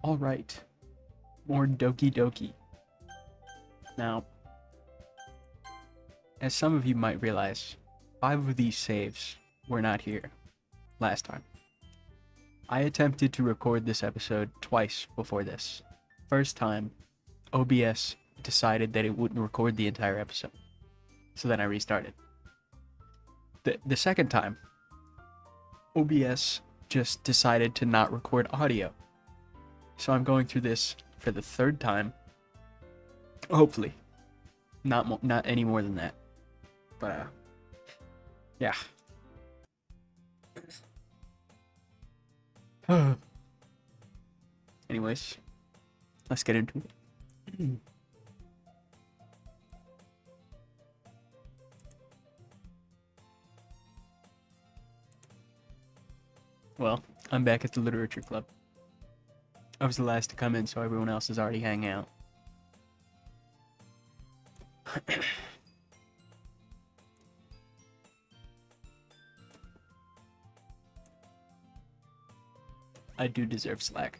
Alright, more Doki Doki. Now, as some of you might realize, 5 of these saves were not here last time. I attempted to record this episode twice before this. First time, OBS decided that it wouldn't record the entire episode. So then I restarted. The second time, OBS just decided to not record audio. So I'm going through this for the third time. Hopefully. Not any more than that. But, yeah. Anyways, let's get into it. Well, I'm back at the literature club. I was the last to come in, so everyone else is already hanging out. I do deserve slack.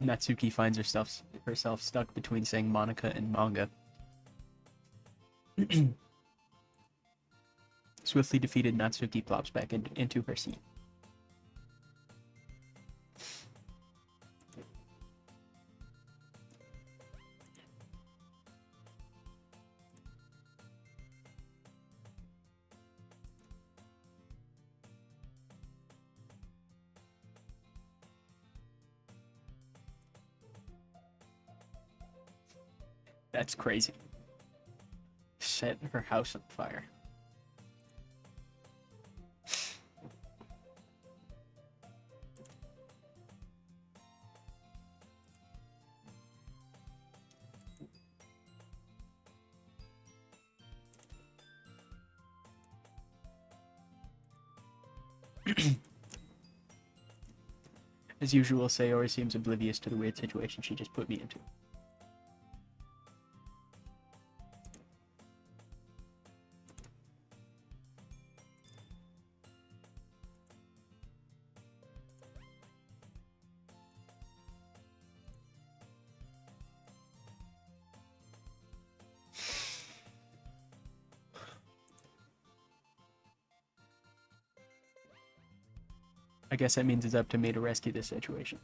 Natsuki finds herself stuck between saying Monica and manga. Swiftly defeated, Natsuki plops back into her seat. That's crazy. Set her house on fire. As usual, Sayori seems oblivious to the weird situation she just put me into. I guess that means it's up to me to rescue this situation.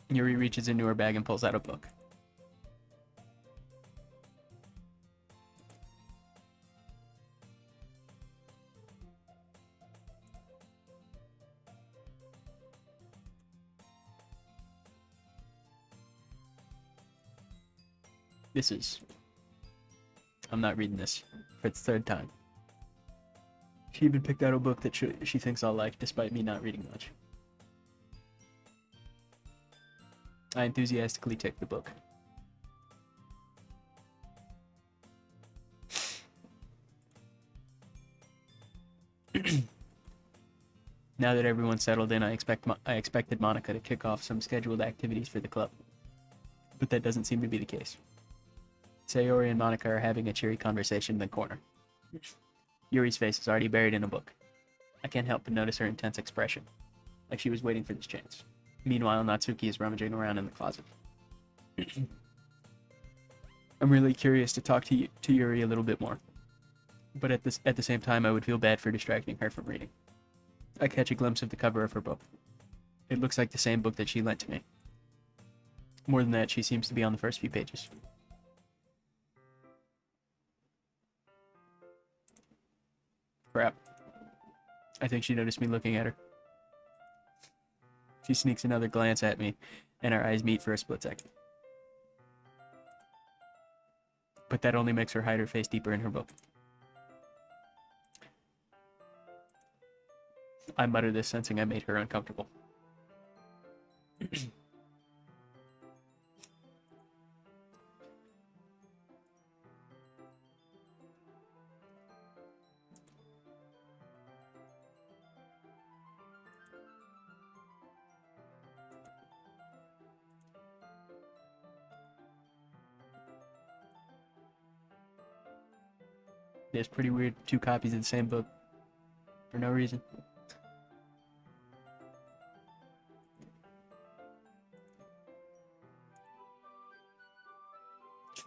Yuri reaches into her bag and pulls out a book. I'm not reading this for the third time. She even picked out a book that she thinks I'll like, despite me not reading much. I enthusiastically take the book. Now that everyone's settled in, I expected Monica to kick off some scheduled activities for the club. But that doesn't seem to be the case. Sayori and Monica are having a cheery conversation in the corner. Yuri's face is already buried in a book. I can't help but notice her intense expression, like she was waiting for this chance. Meanwhile, Natsuki is rummaging around in the closet. I'm really curious to talk to Yuri a little bit more, but at the same time, I would feel bad for distracting her from reading. I catch a glimpse of the cover of her book. It looks like the same book that she lent to me. More than that, she seems to be on the first few pages. Crap. I think she noticed me looking at her. She sneaks another glance at me, and our eyes meet for a split second. But that only makes her hide her face deeper in her book. I mutter this, sensing I made her uncomfortable. It's pretty weird, 2 copies of the same book for no reason.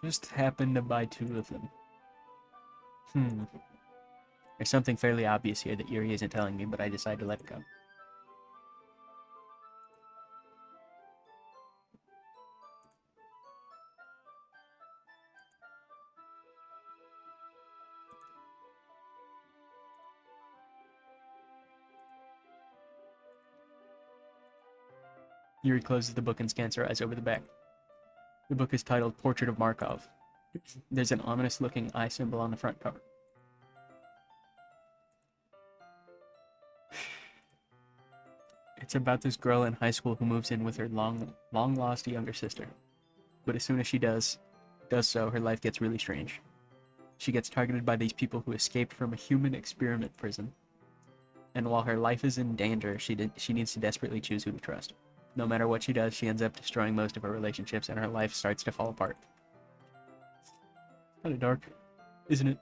Just happened to buy 2 of them. There's something fairly obvious here that Yuri isn't telling me, but I decide to let it go. Yuri closes the book and scans her eyes over the back. The book is titled Portrait of Markov. There's an ominous-looking eye symbol on the front cover. It's about this girl in high school who moves in with her long-lost younger sister. But as soon as she does so, her life gets really strange. She gets targeted by these people who escaped from a human experiment prison. And while her life is in danger, she needs to desperately choose who to trust. No matter what she does, she ends up destroying most of her relationships, and her life starts to fall apart. Kind of dark, isn't it?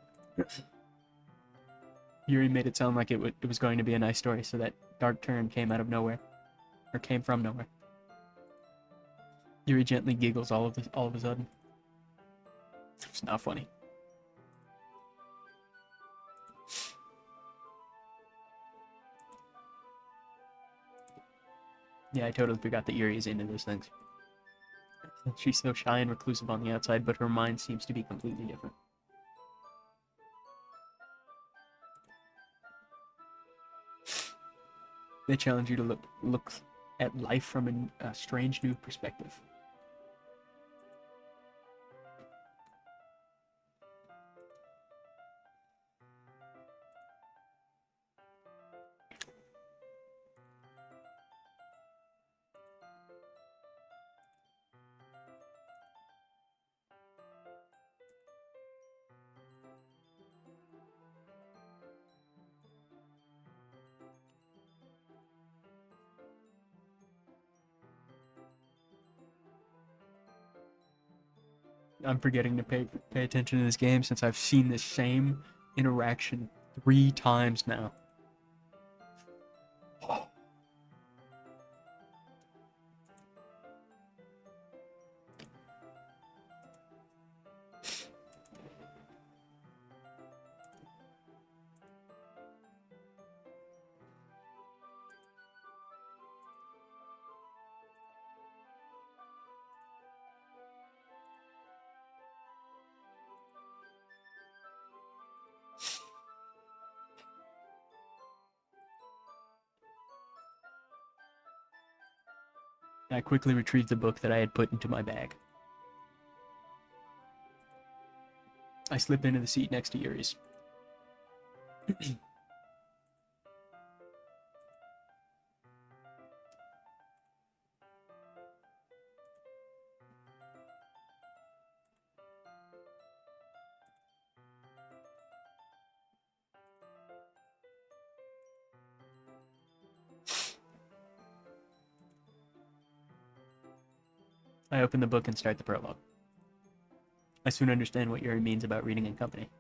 Yuri made it sound like it was going to be a nice story, so that dark turn came out of nowhere. Or came from nowhere. Yuri gently giggles all of a sudden. It's not funny. Yeah, I totally forgot that Yuri is into those things. She's so shy and reclusive on the outside, but her mind seems to be completely different. They challenge you to look at life from a strange new perspective. I'm forgetting to pay attention to this game since I've seen this same interaction 3 times now. I quickly retrieved the book that I had put into my bag. I slip into the seat next to Yuri's. I open the book and start the prologue. I soon understand what Yuri means about reading in company.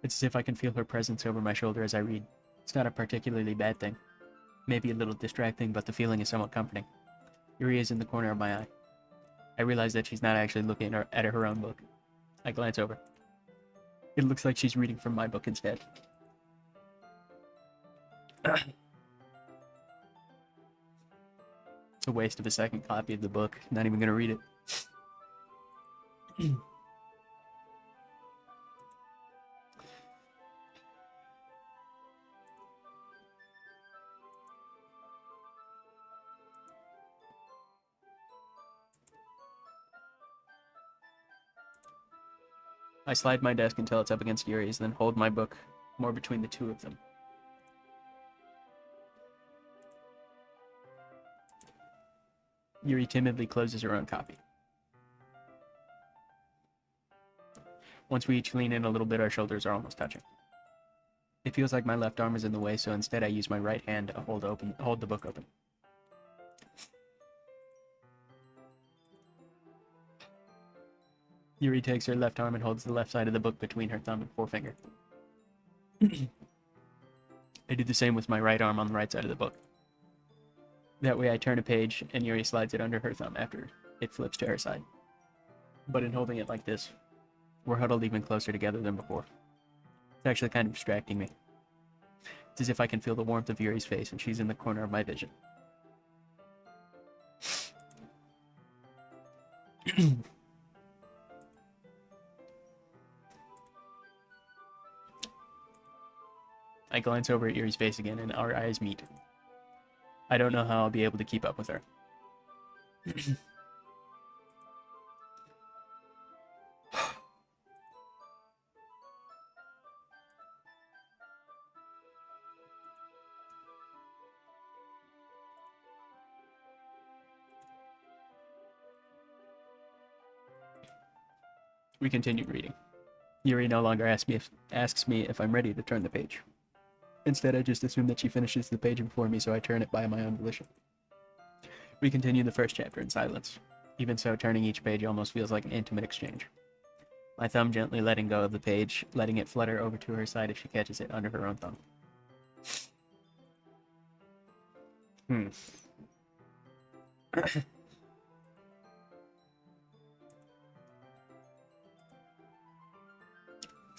It's as if I can feel her presence over my shoulder as I read. It's not a particularly bad thing. Maybe a little distracting, but the feeling is somewhat comforting. Yuri is in the corner of my eye. I realize that she's not actually looking at her own book. I glance over. It looks like she's reading from my book instead. It's a waste of a second copy of the book. Not even gonna read it. I slide my desk until it's up against Yuri's, then hold my book more between the two of them. Yuri timidly closes her own copy. Once we each lean in a little bit, our shoulders are almost touching. It feels like my left arm is in the way, so instead I use my right hand to hold the book open. Yuri takes her left arm and holds the left side of the book between her thumb and forefinger. I do the same with my right arm on the right side of the book. That way I turn a page and Yuri slides it under her thumb after it flips to her side. But in holding it like this, we're huddled even closer together than before. It's actually kind of distracting me. It's as if I can feel the warmth of Yuri's face and she's in the corner of my vision. I glance over at Yuri's face again and our eyes meet. I don't know how I'll be able to keep up with her. We continued reading. Yuri no longer asks me if I'm ready to turn the page. Instead, I just assume that she finishes the page before me, so I turn it by my own volition. We continue the first chapter in silence. Even so, turning each page almost feels like an intimate exchange. My thumb gently letting go of the page, letting it flutter over to her side as she catches it under her own thumb.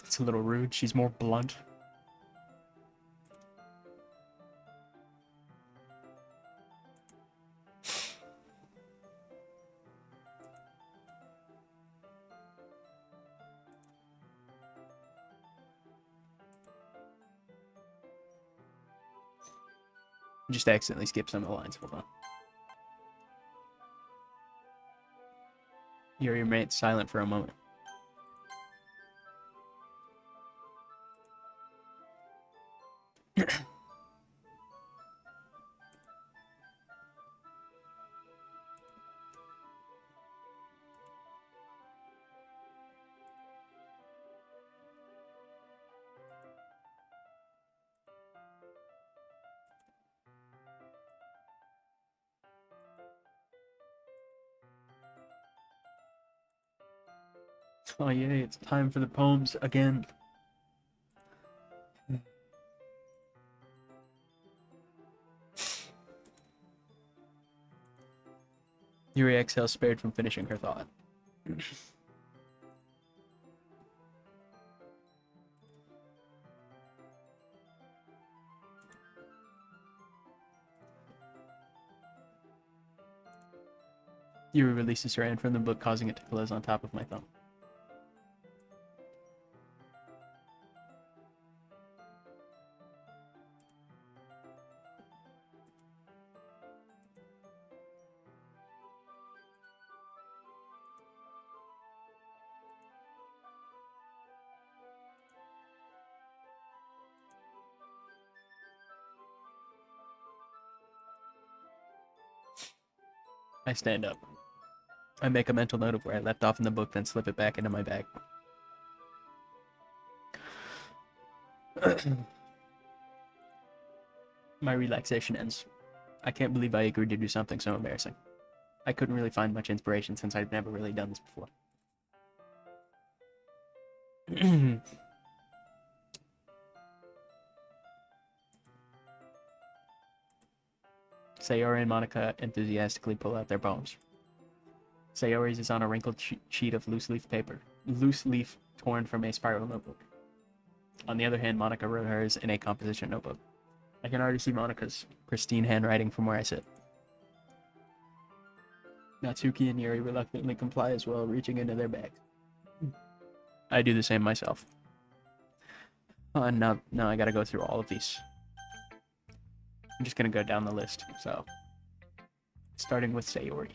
It's a little rude. She's more blunt. Just accidentally skip some of the lines. Hold on. Yuri remains silent for a moment. Oh yay, it's time for the poems again. Yuri exhales, spared from finishing her thought. Yuri releases her hand from the book, causing it to close on top of my thumb. I stand up. I make a mental note of where I left off in the book, then slip it back into my bag. My relaxation ends. I can't believe I agreed to do something so embarrassing. I couldn't really find much inspiration since I'd never really done this before. Sayori and Monica enthusiastically pull out their poems. Sayori's is on a wrinkled sheet of loose leaf torn from a spiral notebook. On the other hand, Monica wrote hers in a composition notebook. I can already see Monica's pristine handwriting from where I sit. Natsuki and Yuri reluctantly comply as well, reaching into their bags. I do the same myself. And now I gotta go through all of these. I'm just gonna go down the list, so. Starting with Sayori.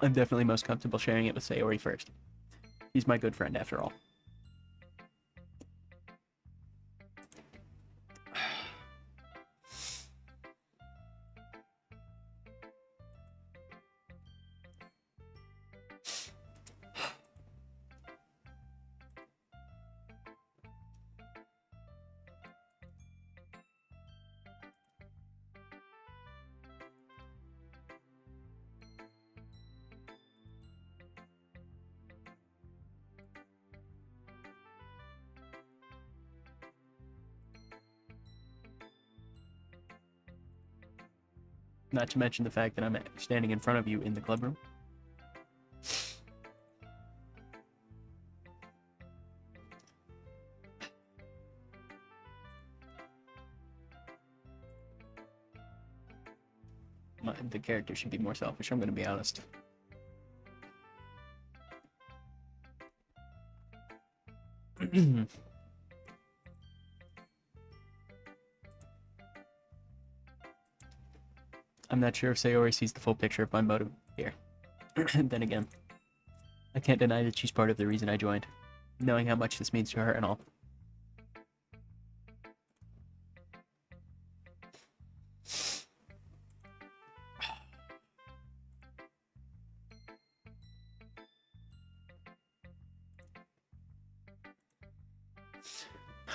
I'm definitely most comfortable sharing it with Sayori first. He's my good friend after all. Not to mention the fact that I'm standing in front of you in the club room. The character should be more selfish, I'm gonna be honest. I'm not sure if Sayori sees the full picture of my motive here. Then again, I can't deny that she's part of the reason I joined, knowing how much this means to her and all.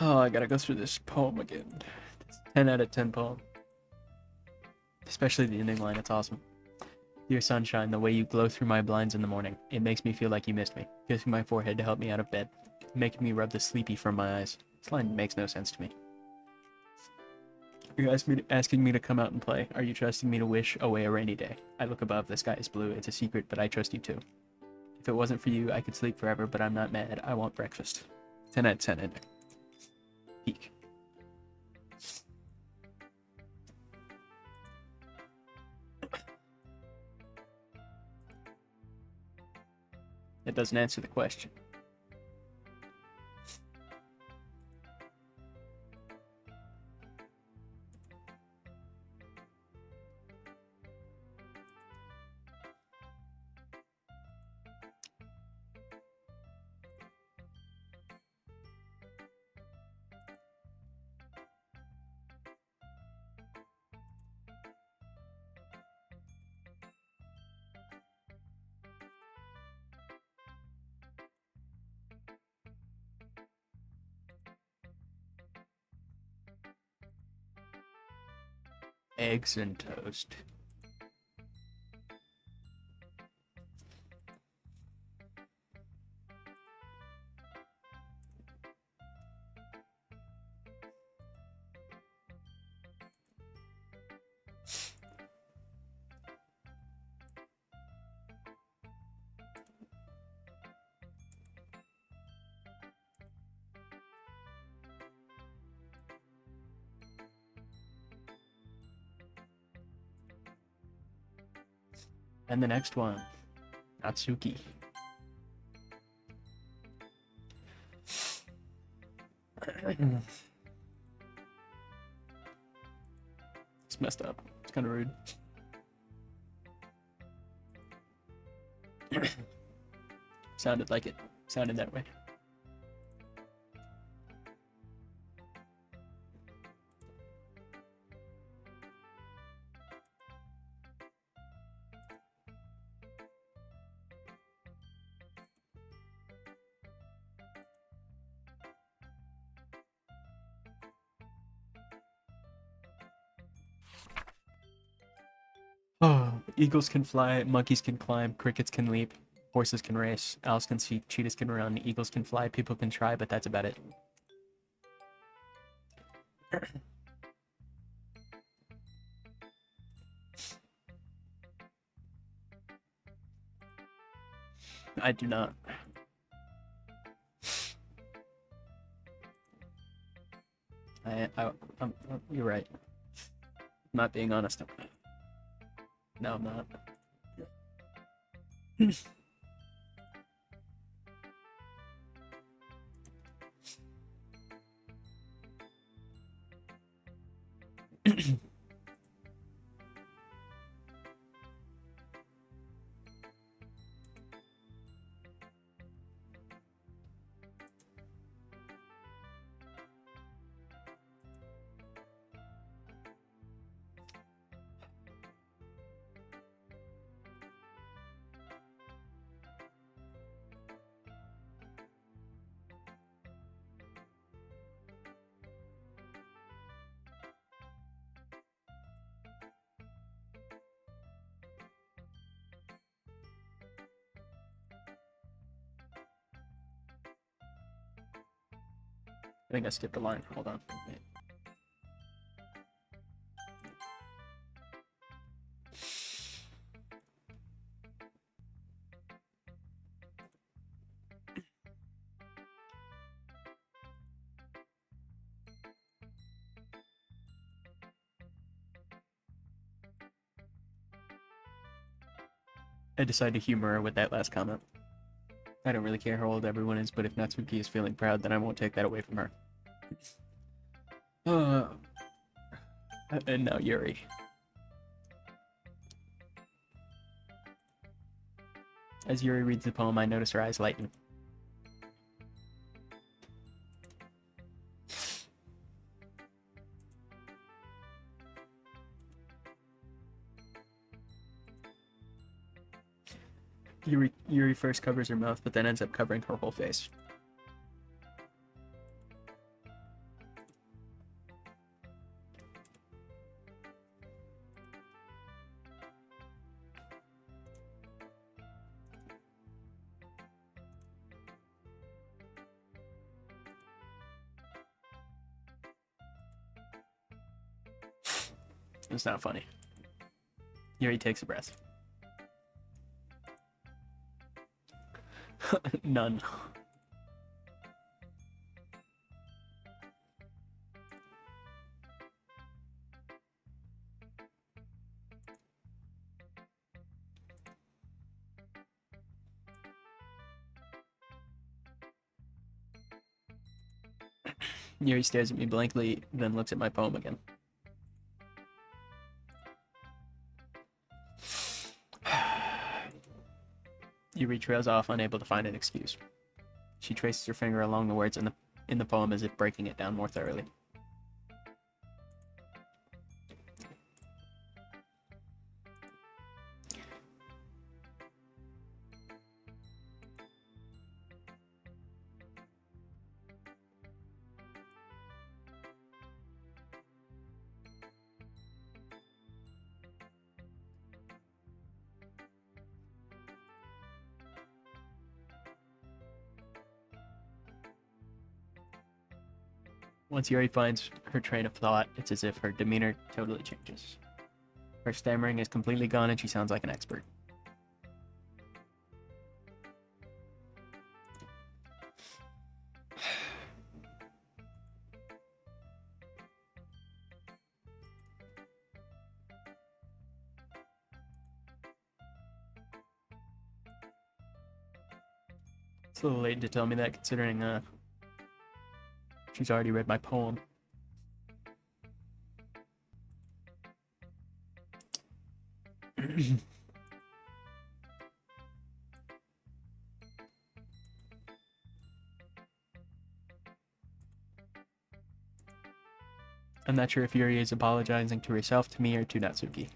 Oh, I gotta go through this poem again. 10 out of 10 poem. Especially the ending line, it's awesome. Dear sunshine, the way you glow through my blinds in the morning, it makes me feel like you missed me, kissing my forehead to help me out of bed, making me rub the sleepy from my eyes. This line makes no sense to me. You're asking me to come out and play. Are you trusting me to wish away a rainy day? I look above, the sky is blue, it's a secret, but I trust you too. If it wasn't for you, I could sleep forever, but I'm not mad. I want breakfast. 10 out of 10 ending. Peak. It doesn't answer the question. Eggs and toast. And the next one, Natsuki. It's messed up. It's kind of rude. Sounded like it. Sounded that way. Oh, eagles can fly, monkeys can climb, crickets can leap, horses can race, owls can speak, cheetahs can run, eagles can fly, people can try, but that's about it. I do not. You're right. I'm not being honest. No, I'm not. I think I skipped a line. Hold on. I decided to humor her with that last comment. I don't really care how old everyone is, but if Natsuki is feeling proud, then I won't take that away from her. And now Yuri. As Yuri reads the poem, I notice her eyes lighten. Yuri first covers her mouth, but then ends up covering her whole face. It's not funny. Yuri takes a breath. None. Yuri stares at me blankly, then looks at my poem again. Yuri trails off, unable to find an excuse. She traces her finger along the words in the poem as if breaking it down more thoroughly. Once Yuri finds her train of thought, it's as if her demeanor totally changes. Her stammering is completely gone and she sounds like an expert. It's a little late to tell me that, considering she's already read my poem. I'm not sure if Yuri is apologizing to herself, to me, or to Natsuki.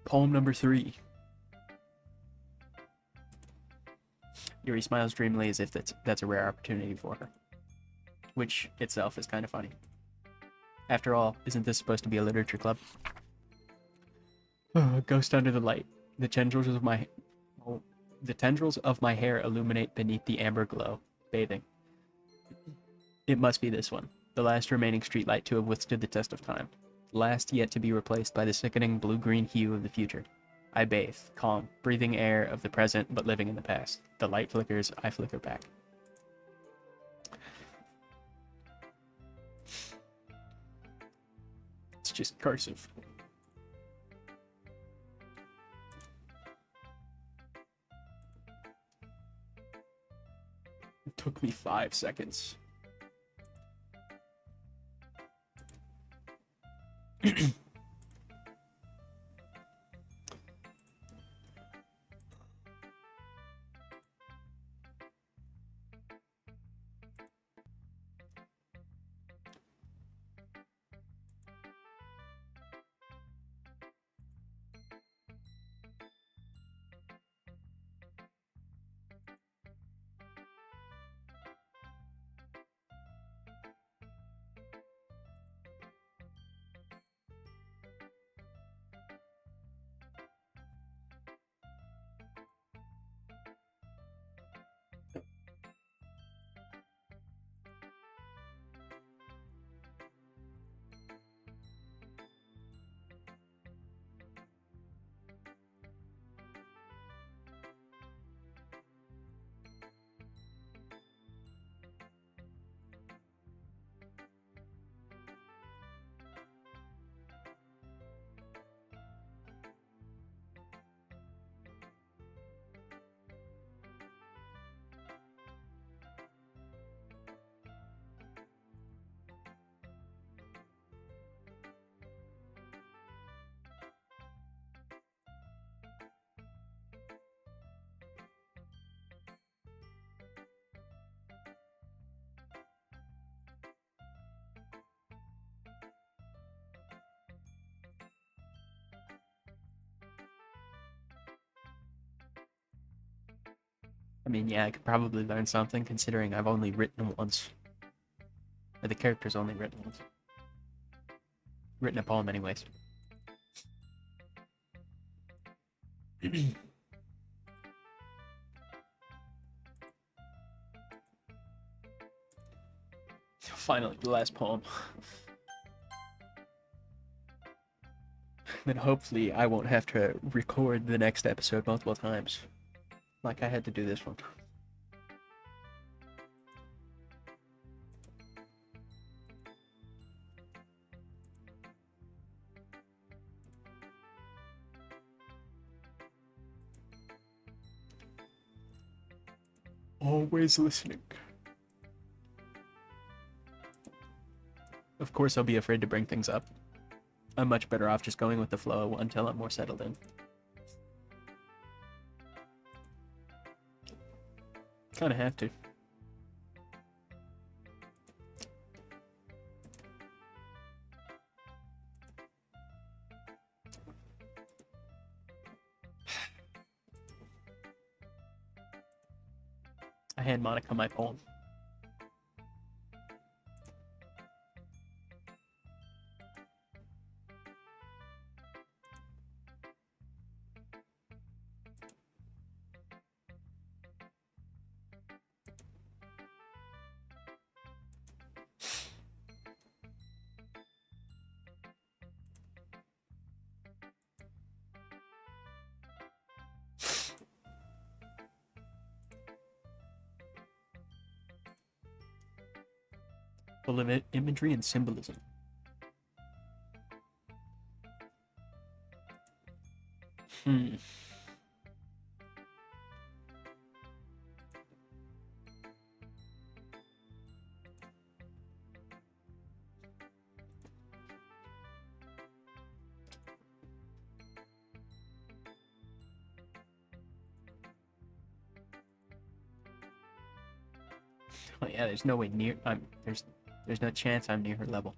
Poem number 3. Yuri smiles dreamily as if that's a rare opportunity for her. Which itself is kind of funny. After all, isn't this supposed to be a literature club? Ghost under the light. The tendrils of my hair illuminate beneath the amber glow, bathing. It must be this one, the last remaining streetlight to have withstood the test of time. Last yet to be replaced by the sickening blue-green hue of the future. I bathe, calm, breathing air of the present but living in the past. The light flickers, I flicker back. It's just cursive. It took me 5 seconds. I mean, yeah, I could probably learn something considering I've only written once. Or the character's only written once. Written a poem, anyways. Finally, the last poem. Then hopefully I won't have to record the next episode multiple times. Like I had to do this one. Always listening. Of course I'll be afraid to bring things up. I'm much better off just going with the flow until I'm more settled in. Kinda have to. I hand Monica my poem. Full of imagery and symbolism. Oh yeah, there's no way near. There's no chance I'm near her level.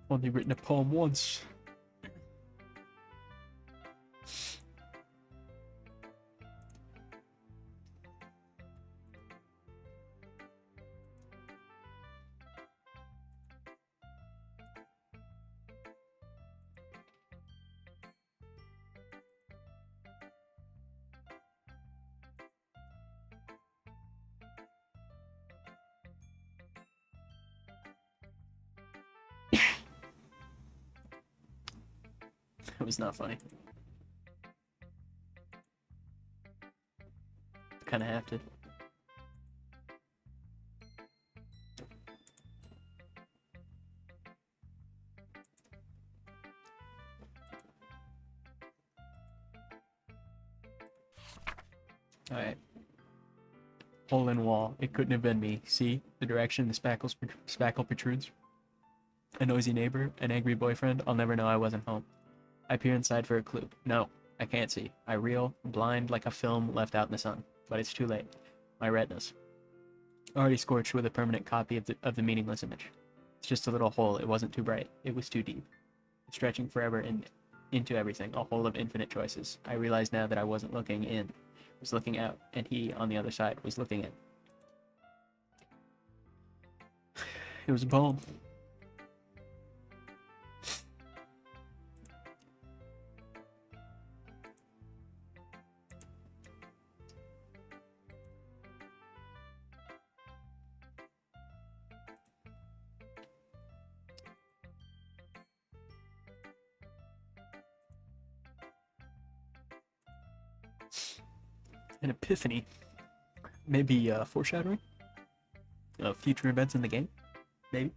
Only written a poem once. It was not funny. Kinda have to. Alright. Hole in wall. It couldn't have been me. See? The direction the spackle protrudes. A noisy neighbor, an angry boyfriend. I'll never know I wasn't home. I peer inside for a clue. No, I can't see. I reel, blind like a film left out in the sun. But it's too late. My retinas. Already scorched with a permanent copy of the meaningless image. It's just a little hole. It wasn't too bright. It was too deep. Stretching forever into everything. A hole of infinite choices. I realize now that I wasn't looking in. I was looking out. And he, on the other side, was looking in. It was a poem. An epiphany. Maybe foreshadowing of future events in the game. Maybe.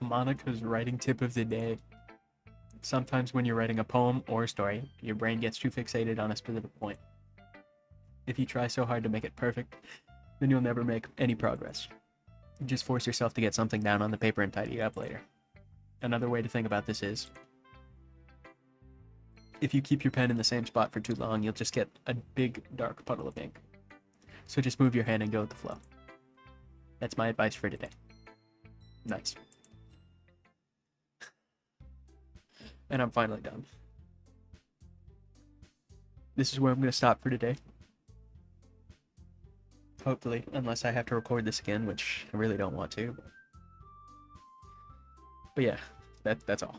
Monica's writing tip of the day. Sometimes when you're writing a poem or a story, your brain gets too fixated on a specific point. If you try so hard to make it perfect, then you'll never make any progress. You just force yourself to get something down on the paper and tidy it up later. Another way to think about this is, if you keep your pen in the same spot for too long, you'll just get a big dark puddle of ink. So just move your hand and go with the flow. That's my advice for today. Nice. And I'm finally done. This is where I'm going to stop for today. Hopefully, unless I have to record this again, which I really don't want to. But yeah, that's all.